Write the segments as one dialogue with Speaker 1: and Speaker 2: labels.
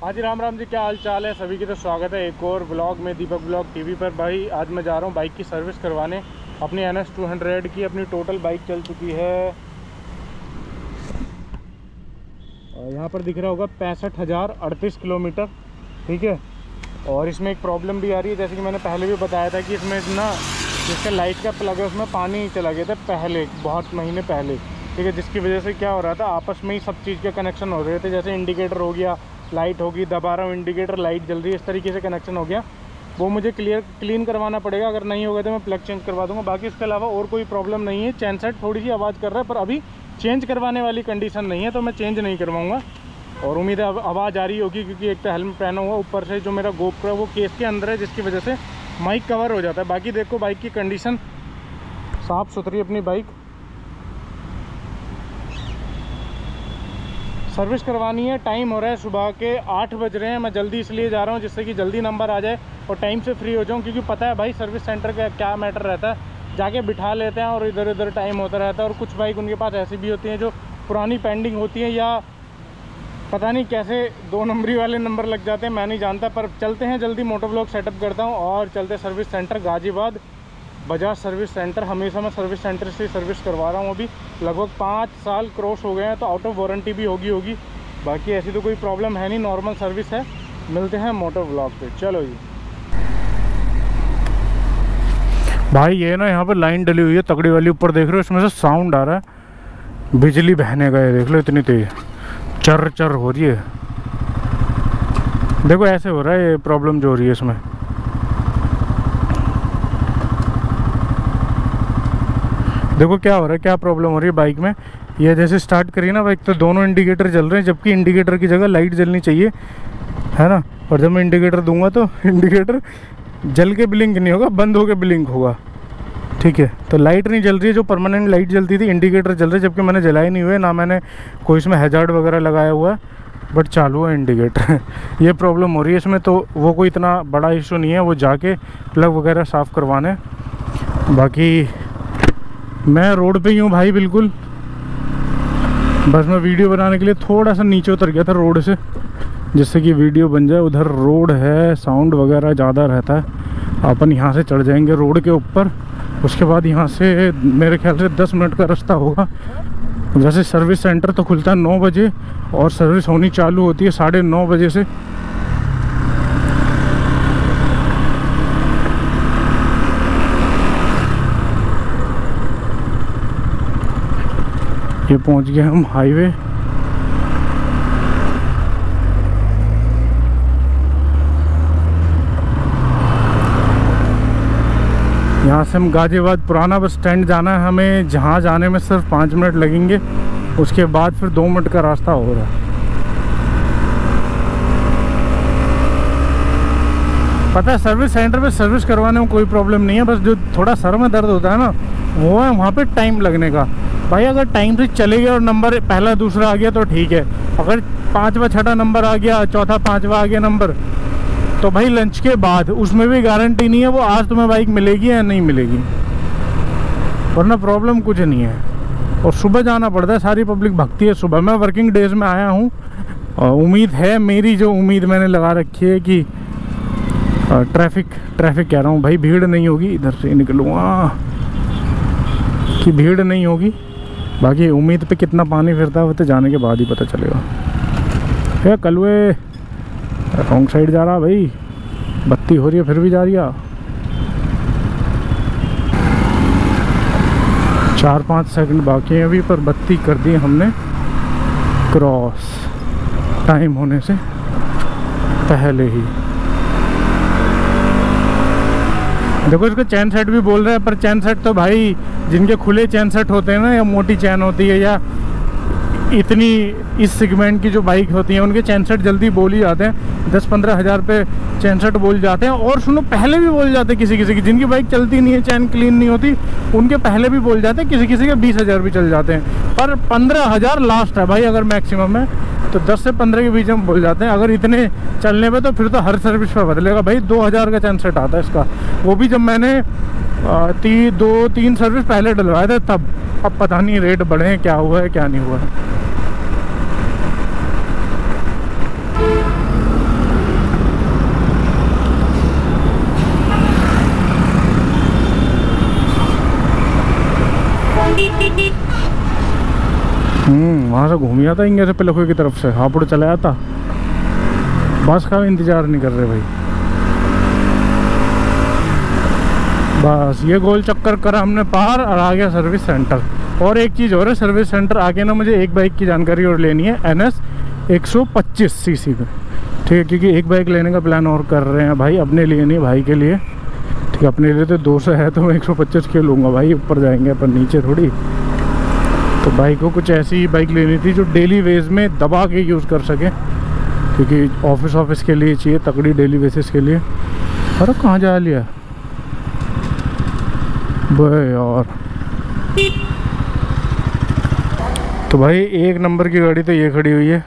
Speaker 1: हाँ जी, राम राम जी, क्या हाल चाल है सभी की। तो स्वागत है एक और ब्लॉग में दीपक ब्लॉग टीवी पर। भाई आज मैं जा रहा हूँ बाइक की सर्विस करवाने अपनी NS 200 की। अपनी टोटल बाइक चल चुकी है, यहाँ पर दिख रहा होगा 65,038 किलोमीटर। ठीक है, और इसमें एक प्रॉब्लम भी आ रही है, जैसे कि मैंने पहले भी बताया था कि इसमें ना जिसका लाइट का प्लग है उसमें पानी चला गया था पहले, बहुत महीने पहले। ठीक है, जिसकी वजह से क्या हो रहा था, आपस में ही सब चीज़ के कनेक्शन हो रहे थे। जैसे इंडिकेटर हो गया, लाइट होगी, दबा रहा हूँ इंडिकेटर, लाइट जल रही है, इस तरीके से कनेक्शन हो गया। वो मुझे क्लीन करवाना पड़ेगा। अगर नहीं होगा तो मैं प्लग चेंज करवा दूंगा। बाकी इसके अलावा और कोई प्रॉब्लम नहीं है। चैन सेट थोड़ी सी आवाज़ कर रहा है, पर अभी चेंज करवाने वाली कंडीशन नहीं है, तो मैं चेंज नहीं करवाऊँगा। और उम्मीद है अब आवाज़ आ रही होगी, क्योंकि एक तो हेलमेट पहना हुआ, ऊपर से जो मेरा गोप्रो है वो केस के अंदर है, जिसकी वजह से माइक कवर हो जाता है। बाकी देखो बाइक की कंडीशन साफ़ सुथरी। अपनी बाइक सर्विस करवानी है। टाइम हो रहा है सुबह के 8 बज रहे हैं। मैं जल्दी इसलिए जा रहा हूँ जिससे कि जल्दी नंबर आ जाए और टाइम से फ्री हो जाऊँ, क्योंकि पता है भाई सर्विस सेंटर का क्या मैटर रहता है। जाके बिठा लेते हैं और इधर उधर टाइम होता रहता है। और कुछ बाइक उनके पास ऐसी भी होती हैं जो पुरानी पेंडिंग होती है, या पता नहीं कैसे 2 नंबरी वाले नंबर लग जाते हैं, मैं नहीं जानता। पर चलते हैं जल्दी, मोटो ब्लॉग सेटअप करता हूँ और चलते service centre Ghaziabad Bajaj service centre. हमेशा मैं सर्विस सेंटर से सर्विस करवा रहा हूँ। अभी लगभग 5 साल क्रॉस हो गए हैं, तो आउट ऑफ वारंटी भी होगी। बाकी ऐसी तो कोई प्रॉब्लम है नहीं, नॉर्मल सर्विस है। मिलते हैं मोटो ब्लॉग पे, चलो जी। भाई ये ना यहाँ पर लाइन डली हुई है तगड़ी वाली, ऊपर देख रहे हो, इसमें से साउंड आ रहा है, बिजली बहने का। देख लो इतनी तेज चर चर हो रही है। देखो ऐसे हो रहा है ये प्रॉब्लम जो हो रही है इसमें। देखो क्या हो रहा है, क्या प्रॉब्लम हो रही है बाइक में। ये जैसे स्टार्ट करी ना बाइक, तो दोनों इंडिकेटर जल रहे हैं, जबकि इंडिकेटर की जगह लाइट जलनी चाहिए, है ना। और जब मैं इंडिकेटर दूंगा तो इंडिकेटर जल के ब्लिंक नहीं होगा, बंद होकर ब्लिंक होगा। ठीक है, तो लाइट नहीं जल रही है, जो परमानेंट लाइट जलती थी, इंडिकेटर जल रहे, जबकि मैंने जलाए नहीं हुए, ना मैंने कोई इसमें हैजार्ड वगैरह लगाया हुआ है, बट चालू है इंडिकेटर। ये प्रॉब्लम हो रही है इसमें। तो वो कोई इतना बड़ा इशू नहीं है, वो जाके प्लग वगैरह साफ़ करवाने। बाकी मैं रोड पे ही हूँ भाई, बिल्कुल। बस मैं वीडियो बनाने के लिए थोड़ा सा नीचे उतर गया था रोड से, जिससे कि वीडियो बन जाए। उधर रोड है, साउंड वगैरह ज़्यादा रहता है। अपन यहाँ से चढ़ जाएंगे रोड के ऊपर, उसके बाद यहाँ से मेरे ख्याल से 10 मिनट का रास्ता होगा। वैसे सर्विस सेंटर तो खुलता है 9 बजे और सर्विस होनी चालू होती है 9:30 बजे से। ये पहुंच गए हम हाईवे। यहाँ से हम गाजियाबाद पुराना बस स्टैंड जाना है हमें, जहाँ जाने में सिर्फ 5 मिनट लगेंगे। उसके बाद फिर 2 मिनट का रास्ता हो रहा है। पता है सर्विस सेंटर पे सर्विस करवाने में कोई प्रॉब्लम नहीं है, बस जो थोड़ा सर में दर्द होता है ना, वो है वहाँ पे टाइम लगने का। भाई अगर टाइम से चले गए और नंबर पहला दूसरा आ गया तो ठीक है। अगर 5वां 6वां नंबर आ गया, चौथा 5वां आ गया नंबर, तो भाई लंच के बाद उसमें भी गारंटी नहीं है वो आज तुम्हें बाइक मिलेगी या नहीं मिलेगी, वरना प्रॉब्लम कुछ नहीं है। और सुबह जाना पड़ता है, सारी पब्लिक भगती है सुबह। मैं वर्किंग डेज में आया हूँ और उम्मीद है, मेरी जो उम्मीद मैंने लगा रखी है कि ट्रैफिक कह रहा हूँ भाई, भीड़ नहीं होगी। इधर से निकलूँगा कि भीड़ नहीं होगी। बाकी उम्मीद पे कितना पानी फिरता है वो तो जाने के बाद ही पता चलेगा। क्या कलवे रॉन्ग साइड जा रहा भाई, बत्ती हो रही है फिर भी जा रही है। 4-5 सेकंड बाकी हैं अभी, पर बत्ती कर दी हमने क्रॉस टाइम होने से पहले ही। देखो इसको चैन सेट भी बोल रहे हैं, पर चैन सेट तो भाई जिनके खुले चैन सेट होते हैं ना, या मोटी चैन होती है, या इतनी इस सेगमेंट की जो बाइक होती हैं, उनके चैन सेट जल्दी बोल ही जाते हैं। 10-15 हज़ार पे चैन सेट बोल जाते हैं। और सुनो, पहले भी बोल जाते हैं किसी की, जिनकी बाइक चलती नहीं है, चैन क्लीन नहीं होती, उनके पहले भी बोल जाते हैं। किसी के 20 हज़ार भी चल जाते हैं, पर 15 हज़ार लास्ट है भाई। अगर मैक्सिमम है तो 10 से 15 के बीच में बोल जाते हैं। अगर इतने चलने पे तो फिर तो हर सर्विस पे बदलेगा भाई। 2000 का चैन सेट आता है इसका, वो भी जब मैंने 2-3 सर्विस पहले डलवाए थे तब। अब पता नहीं रेट बढ़े हैं, क्या हुआ है क्या नहीं हुआ है। से घूम जाता इंगे से पिलखुई की तरफ से, हापुड़ चला जाता। बस का भी इंतज़ार नहीं कर रहे भाई। बस ये गोल चक्कर करा हमने पार और आ गया सर्विस सेंटर। और एक चीज़ और है, सर्विस सेंटर आके ना मुझे एक बाइक की जानकारी और लेनी है, NS 125 सीसी पे, ठीक है, क्योंकि एक बाइक लेने का प्लान और कर रहे हैं भाई, अपने लिए नहीं भाई के लिए, ठीक है। अपने लिए तो 200 है तो मैं 125 के लूँगा भाई, ऊपर जाएंगे अपन, नीचे थोड़ी। तो भाई को कुछ ऐसी बाइक लेनी थी जो डेली वेज में दबा के यूज़ कर सके, क्योंकि ऑफिस के लिए चाहिए तकड़ी डेली बेसिस के लिए। अरे कहाँ जा लिया भाई यार। तो भाई 1 नंबर की गाड़ी तो ये खड़ी हुई है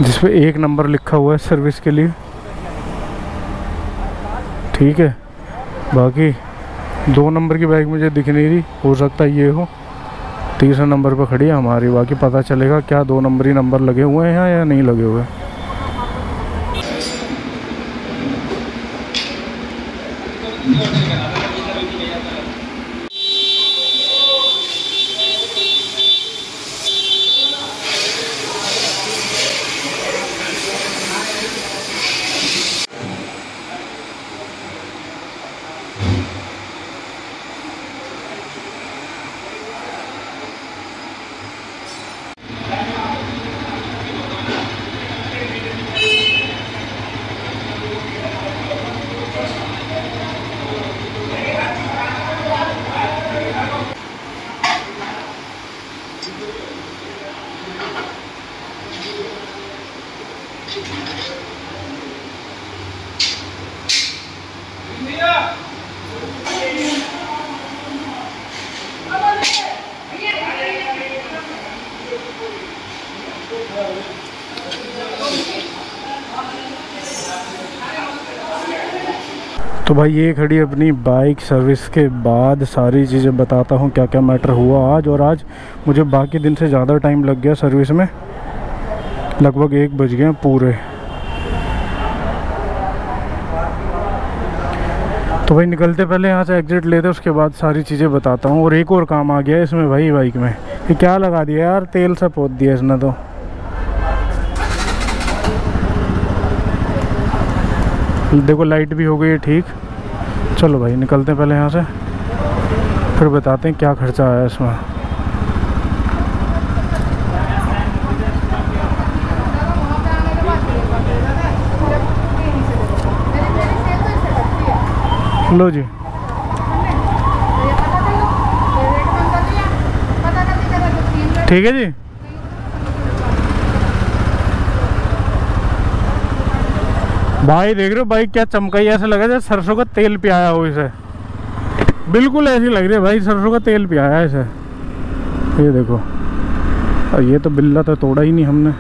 Speaker 1: जिस पे 1 नंबर लिखा हुआ है सर्विस के लिए, ठीक है। बाकी 2 नंबर की बाइक मुझे दिख नहीं रही, हो सकता है ये हो। 3 नंबर पे खड़ी है हमारी, बाकी पता चलेगा क्या 2 नंबर ही नंबर लगे हुए हैं यहाँ या नहीं लगे हुए। तो भाई ये खड़ी अपनी बाइक सर्विस के बाद। सारी चीज़ें बताता हूँ क्या क्या मैटर हुआ आज। और आज मुझे बाकी दिन से ज़्यादा टाइम लग गया सर्विस में, लगभग 1 बज गए पूरे। तो भाई निकलते पहले यहाँ से एग्जिट लेते, उसके बाद सारी चीज़ें बताता हूँ। और एक और काम आ गया है इसमें भाई, बाइक में ये क्या लगा दिया यार, तेल से पोत दिया इसने। तो देखो लाइट भी हो गई है ठीक। चलो भाई निकलते हैं पहले यहाँ से, फिर बताते हैं क्या खर्चा आया इसमें। लो जी, ठीक है जी। भाई देख रहे हो बाइक क्या चमकाई, ऐसा लगा जैसे सरसों का तेल पियाया हो इसे, बिल्कुल ऐसी लग रही है भाई, सरसों का तेल पियाया है इसे। ये देखो, और ये तो बिल्ला तो तोड़ा ही नहीं हमने।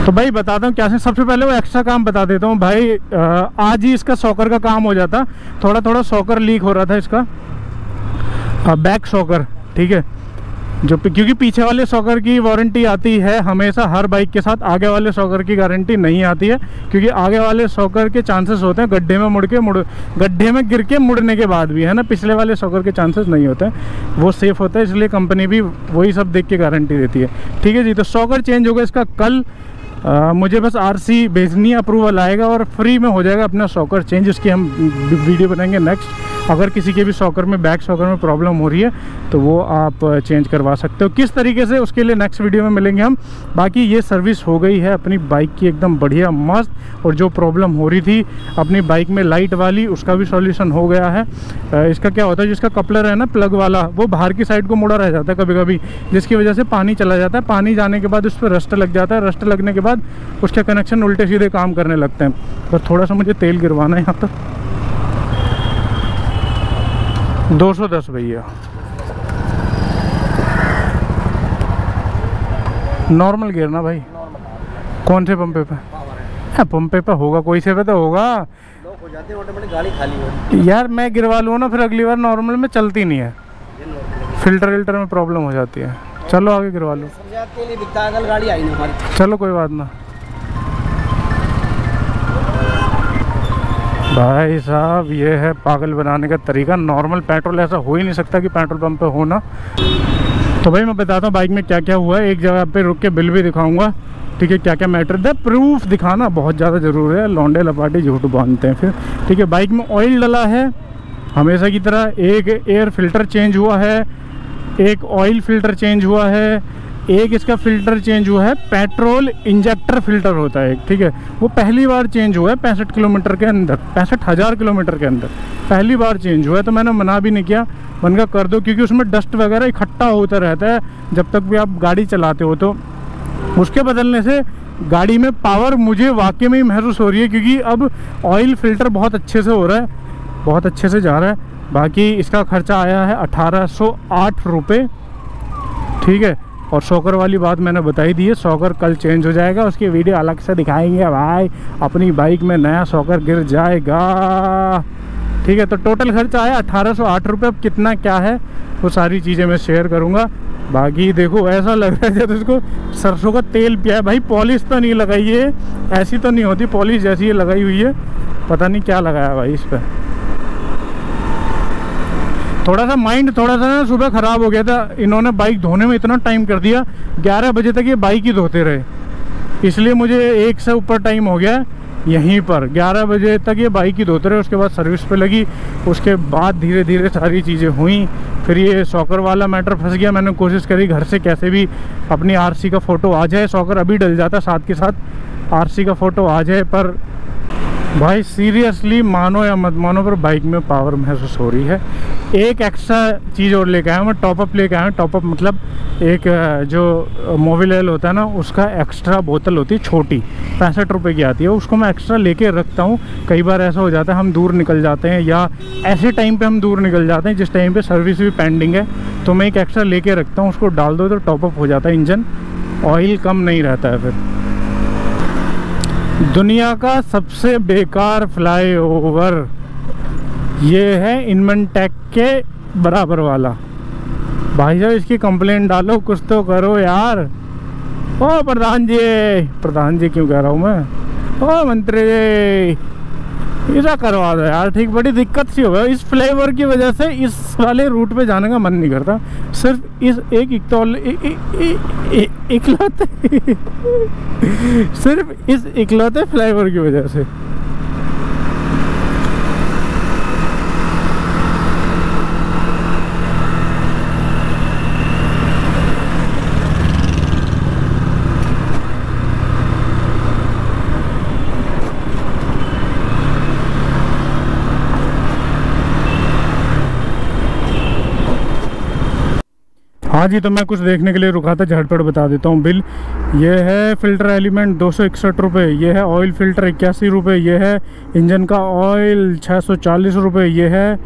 Speaker 1: तो भाई बताता हूँ क्या से, सबसे पहले वो एक्स्ट्रा काम बता देता हूँ भाई। आज ही इसका शॉकर का काम हो जाता, थोड़ा थोड़ा शॉकर लीक हो रहा था इसका, बैक शॉकर, ठीक है। जो क्योंकि पीछे वाले शॉकर की वारंटी आती है हमेशा हर बाइक के साथ, आगे वाले शॉकर की गारंटी नहीं आती है, क्योंकि आगे वाले शॉकर के चांसेस होते हैं गड्ढे में गड्ढे में गिर के मुड़ने के बाद भी, है ना। पिछले वाले शॉकर के चांसेस नहीं होते हैं, वो सेफ़ होता है, इसलिए कंपनी भी वही सब देख के गारंटी देती है, ठीक है जी। तो शॉकर चेंज होगा इसका कल। मुझे बस RC भेजनी है, अप्रूवल आएगा और फ्री में हो जाएगा अपना शॉकर चेंज। उसकी हम वीडियो बनाएंगे नेक्स्ट। अगर किसी के भी शॉकर में, बैक शॉकर में प्रॉब्लम हो रही है तो वो आप चेंज करवा सकते हो, किस तरीके से उसके लिए नेक्स्ट वीडियो में मिलेंगे हम। बाकी ये सर्विस हो गई है अपनी बाइक की एकदम बढ़िया मस्त। और जो प्रॉब्लम हो रही थी अपनी बाइक में लाइट वाली, उसका भी सॉल्यूशन हो गया है। इसका क्या होता है, जिसका कपलर है ना प्लग वाला, वो बाहर की साइड को मुड़ा रह जाता है कभी कभी, जिसकी वजह से पानी चला जाता है। पानी जाने के बाद उस पर रस्ट लग जाता है, रस्ट लगने के बाद उसके कनेक्शन उल्टे सीधे काम करने लगते हैं। बस थोड़ा सा मुझे तेल गिरवाना है यहाँ पर। 210 भैया, नॉर्मल गिरना भाई। कौन से पंपे पे? पंपे पे होगा, कोई से पे तो होगा।
Speaker 2: लॉक हो जाते हैं ऑटोमेटिक, गाड़ी खाली होती।
Speaker 1: यार मैं गिरवा लूँ ना, फिर अगली बार नॉर्मल में चलती नहीं है, फिल्टर में प्रॉब्लम हो जाती है। चलो आगे गिरवा लो।
Speaker 2: के लिए दिखता है, कल गाड़ी आई नहीं हमारी।
Speaker 1: चलो कोई बात ना। भाई साहब ये है पागल बनाने का तरीका। नॉर्मल पेट्रोल ऐसा हो ही नहीं सकता कि पेट्रोल पंप पे हो ना। तो भाई मैं बताता हूँ बाइक में क्या क्या हुआ है, एक जगह पे रुक के बिल भी दिखाऊंगा, ठीक है, क्या क्या मैटर है। प्रूफ दिखाना बहुत ज़्यादा ज़रूरी है, लौंडे लपाटे झूठ बांधते हैं फिर, ठीक है। बाइक में ऑयल डला है हमेशा की तरह, एक एयर फिल्टर चेंज हुआ है, एक ऑयल फिल्टर चेंज हुआ है, एक इसका फ़िल्टर चेंज हुआ है, पेट्रोल इंजेक्टर फ़िल्टर होता है एक, ठीक है, वो पहली बार चेंज हुआ है 65 किलोमीटर के अंदर, 65,000 किलोमीटर के अंदर पहली बार चेंज हुआ है। तो मैंने मना भी नहीं किया, मन का कर दो, क्योंकि उसमें डस्ट वगैरह इकट्ठा होता रहता है जब तक भी आप गाड़ी चलाते हो। तो उसके बदलने से गाड़ी में पावर मुझे वाकई में ही महसूस हो रही है, क्योंकि अब ऑयल फ़िल्टर बहुत अच्छे से हो रहा है, बहुत अच्छे से जा रहा है। बाकी इसका खर्चा आया है 1808 रुपये, ठीक है। और शॉकर वाली बात मैंने बताई दी है, शॉकर कल चेंज हो जाएगा, उसकी वीडियो अलग से दिखाएंगे भाई, अपनी बाइक में नया शॉकर गिर जाएगा, ठीक है। तो टोटल खर्चा आया 1808 रुपये। अब कितना क्या है वो सारी चीज़ें मैं शेयर करूँगा। बाकी देखो ऐसा लग रहा है जैसे इसको सरसों का तेल पिया है भाई, पॉलिश तो नहीं लगाई है, ऐसी तो नहीं होती पॉलिश जैसी ये लगाई हुई है, पता नहीं क्या लगाया भाई इस पर। थोड़ा सा माइंड थोड़ा सा ना सुबह ख़राब हो गया था, इन्होंने बाइक धोने में इतना टाइम कर दिया, 11 बजे तक ये बाइक ही धोते रहे, इसलिए मुझे 1 से ऊपर टाइम हो गया यहीं पर। 11 बजे तक ये बाइक ही धोते रहे, उसके बाद सर्विस पे लगी, उसके बाद धीरे धीरे सारी चीज़ें हुई। फिर ये शॉकर वाला मैटर फंस गया, मैंने कोशिश करी घर से कैसे भी अपनी आरसी का फ़ोटो आ जाए, शॉकर अभी डल जाता साथ के साथ आरसी का फ़ोटो आ जाए, पर भाई सीरियसली मानो या मत मानो पर बाइक में पावर महसूस हो रही है। एक एक्स्ट्रा चीज़ और लेके आया हूँ मैं, टॉपअप लेके आया हूँ। टॉपअप मतलब एक जो मोबिल ऑयल होता है ना, उसका एक्स्ट्रा बोतल होती है छोटी, 65 रुपये की आती है, उसको मैं एक्स्ट्रा लेके रखता हूँ। कई बार ऐसा हो जाता है हम दूर निकल जाते हैं, या ऐसे टाइम पे हम दूर निकल जाते हैं जिस टाइम पे सर्विस भी पेंडिंग है, तो मैं एक एक्स्ट्रा लेके रखता हूँ, उसको डाल दो तो टॉपअप हो जाता है इंजन, ऑयल कम नहीं रहता है फिर। दुनिया का सबसे बेकार फ्लाईओवर ये है इनमेंटेक के बराबर वाला। भाई साहब इसकी कंप्लेंट डालो, कुछ तो करो यार। ओ प्रधान जी क्यों कह रहा हूँ मैं, ओ मंत्री जी ऐसा करवा दो यार, ठीक। बड़ी दिक्कत सी हो गई इस फ्लाईओवर की वजह से, इस वाले रूट पे जाने का मन नहीं करता, सिर्फ इस एक इकलौते सिर्फ इस इकलौते फ्लाईओवर की वजह से। हाँ जी, तो मैं कुछ देखने के लिए रुका था, झटपट बता देता हूँ बिल। ये है फ़िल्टर एलिमेंट 261 रुपये, ये है ऑयल फ़िल्टर 81 रुपये, ये है इंजन का ऑयल 640 रुपये, ये है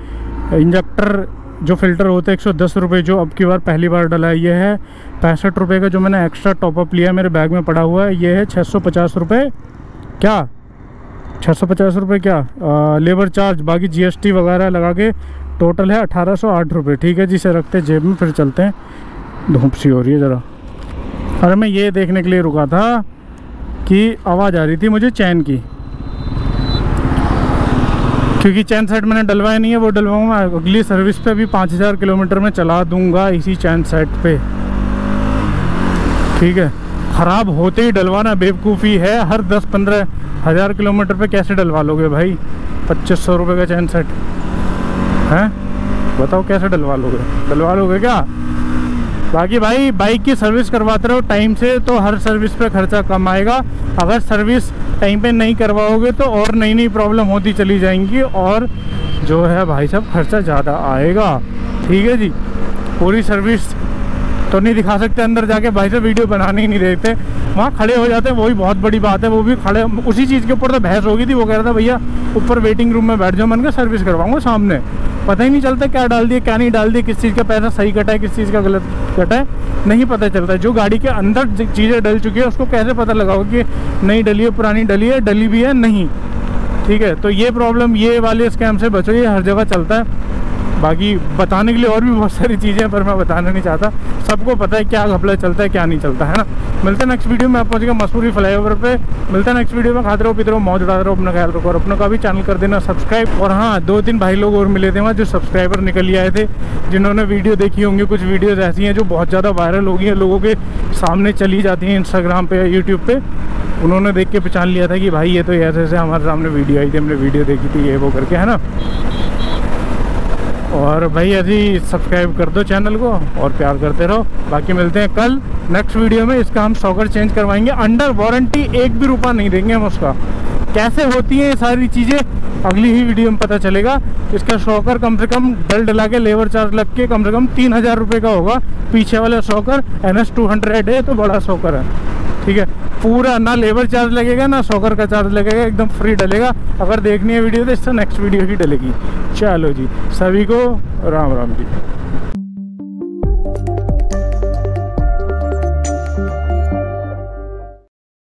Speaker 1: इंजेक्टर जो फ़िल्टर होता है 110 रुपये, जो अब की बार पहली बार डला है, ये है 65 रुपये का जो मैंने एक्स्ट्रा टॉपअप लिया मेरे बैग में पड़ा हुआ है, ये है 650 रुपये, क्या 650 रुपये क्या लेबर चार्ज, बाकी GST वगैरह लगा के टोटल है 1808 रुपये, ठीक है जी। इसे रखते हैं जेब में, फिर चलते हैं, धूप सी हो रही है ज़रा। अरे मैं ये देखने के लिए रुका था कि आवाज़ आ रही थी मुझे चैन की, क्योंकि चैन सेट मैंने डलवाया नहीं है, वो डलवाऊंगा अगली सर्विस पे, अभी 5000 किलोमीटर में चला दूंगा इसी चैन सेट पे, ठीक है। ख़राब होते ही डलवाना बेवकूफ़ी है, हर 10-15 हज़ार किलोमीटर पे कैसे डलवा लोगे भाई 2500 रुपये का चैन सेट हैं, बताओ कैसे डलवा लोगे क्या। बाकी भाई बाइक की सर्विस करवाते रहो टाइम से, तो हर सर्विस पे खर्चा कम आएगा। अगर सर्विस टाइम पे नहीं करवाओगे तो और नई नई प्रॉब्लम होती चली जाएंगी, और जो है भाई साहब खर्चा ज़्यादा आएगा, ठीक है जी। पूरी सर्विस तो नहीं दिखा सकते अंदर जाके, भाई साहब वीडियो बनाने ही नहीं देते, वहाँ खड़े हो जाते हैं, वही बहुत बड़ी बात है। वो भी खड़े, उसी चीज़ के ऊपर तो बहस हो गई थी, वो कह रहा था भैया ऊपर वेटिंग रूम में बैठ जाओ, मैंने कहा सर्विस करवाऊंगा सामने, पता ही नहीं चलता क्या डाल दिया क्या नहीं डाल दिया, किस चीज़ का पैसा सही कटा है किस चीज़ का गलत कटा है, नहीं पता चलता। जो गाड़ी के अंदर चीज़ें डल चुकी है उसको कैसे पता लगाओ कि नई डली है पुरानी डली है, डली भी है नहीं, ठीक है। तो ये प्रॉब्लम, ये वाले स्कैम से बचो, ये हर जगह चलता है। बाकी बताने के लिए और भी बहुत सारी चीज़ें हैं, पर मैं बताना नहीं चाहता। सबको पता है क्या घपला चलता है क्या नहीं चलता, है ना। मिलते हैं नेक्स्ट वीडियो में। आप पहुँचेगा मसूरी फ्लाईओवर पे। मिलते हैं नेक्स्ट वीडियो में। खाते रहो पीते रहो मौज उड़ाते रहो, अपना ख्याल रखो और अपनों का भी चैनल कर देना सब्सक्राइब। और हाँ, 2-3 भाई लोग और मिले थे वहाँ जो सब्सक्राइबर निकल ही आए थे, जिन्होंने वीडियो देखी होंगी। कुछ वीडियोज़ ऐसी हैं जो बहुत ज़्यादा वायरल हो गई हैं, लोगों के सामने चली जाती हैं इंस्टाग्राम पे या यूट्यूब पे। उन्होंने देख के पहचान लिया था कि भाई ये तो ऐसे ऐसे हमारे सामने वीडियो आई थी, हमने वीडियो देखी थी, ये वो करके, है ना। और भाई ऐसे ही सब्सक्राइब कर दो चैनल को और प्यार करते रहो। बाकी मिलते हैं कल नेक्स्ट वीडियो में। इसका हम शॉकर चेंज करवाएंगे अंडर वारंटी, 1 भी रुपया नहीं देंगे हम उसका। कैसे होती हैं ये सारी चीज़ें अगली ही वीडियो में पता चलेगा। इसका शॉकर कम से कम डल डला के लेबर चार्ज लग के कम से कम 3000 रुपये का होगा। पीछे वाला शॉकर NS200 है, तो बड़ा शॉकर है, ठीक है। पूरा ना लेबर चार्ज लगेगा ना शॉकर का चार्ज लगेगा, एकदम फ्री डलेगा। अगर देखनी है वीडियो तो इससे नेक्स्ट वीडियो ही डलेगी। चलो जी, सभी को राम राम जी।